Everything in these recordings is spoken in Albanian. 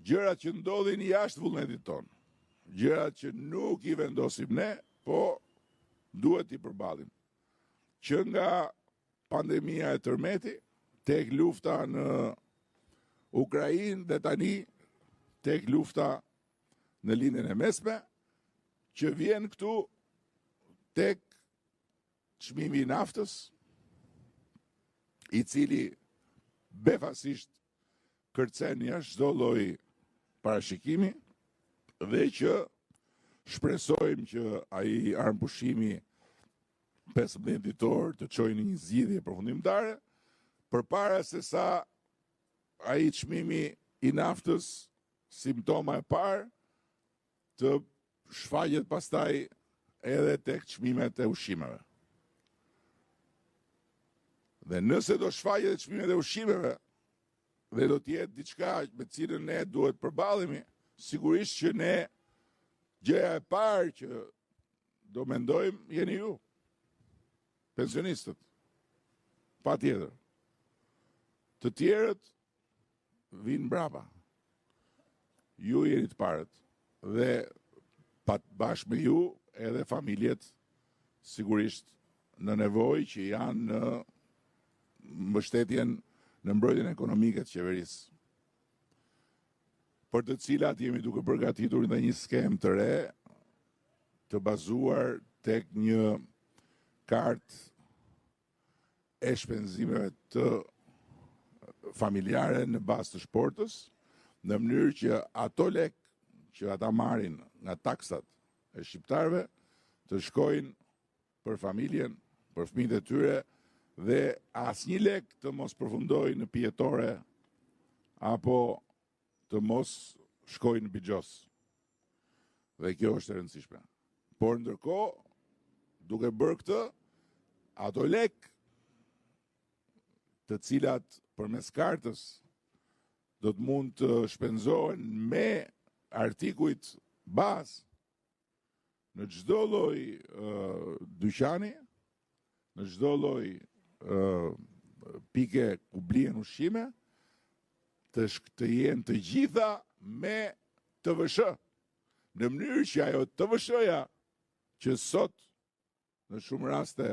gjërat që ndodhin jashtë vullnetit tonë, gjërat që nuk i vendosim ne, po duhet i përballim. Që nga pandemia e tërmeti, tek lufta në Ukrainë dhe tani tek lufta në lindjen e mesme, që vjen këtu tek çmimi i naftës, i cili befasisht kërcen jashtë çdo lloj parashikimi dhe që shpresojmë që ai armëpushimi 15 ditor të çojë në një zgjidhje përfundimtare, përpara se sa ai çmimi i naftës, simptoma e parë, të shfaqet pastaj edhe tek çmimet e ushqimeve. Dhe nëse do shfaqet çmimet e ushqimeve dhe do të jetë diçka me cilën ne duhet përballemi, sigurisht që ne gjëja e parë që do mendojmë jeni ju, pensionistët. Patjetër. Të tjerët vinë mbrapa. Ju jeni të parët dhe bashkë me ju edhe familjet sigurisht në nevojë që janë në mbështetjen në mbrojtjen ekonomike të qeverisë, për të cilat jemi duke përgatitur dhe një skemë të re të bazuar tek një kartë e shpenzimeve të familjare në bazë të shportës, në mënyrë që ato lek që ata marrin nga taksat e shqiptarëve të shkojnë për familjen, për fëmijët e tyre dhe asnjë lek të mos përfundojë në pijetore apo të mos shkojnë në bixhos. Dhe kjo është e rëndësishme. Por ndërkohë, duke bërë këtë, ato lek të cilat përmes kartës do të mund të shpenzohen me artikujt bazë në çdo lloj dyqani, në çdo lloj pike ku blihen ushqime, të jenë të gjitha me TVSH, në mënyrë që ajo TVSH-ja që sot në shumë raste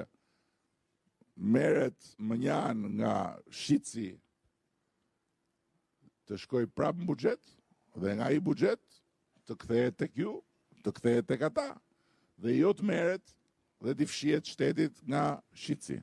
merret mënjan nga shitësi të shkoj prapë në buxhet dhe nga ai buxhet të kthehet tek ju, të kthehet tek ata dhe jo të merret dhe t'i fshihet shtetit nga shitësi.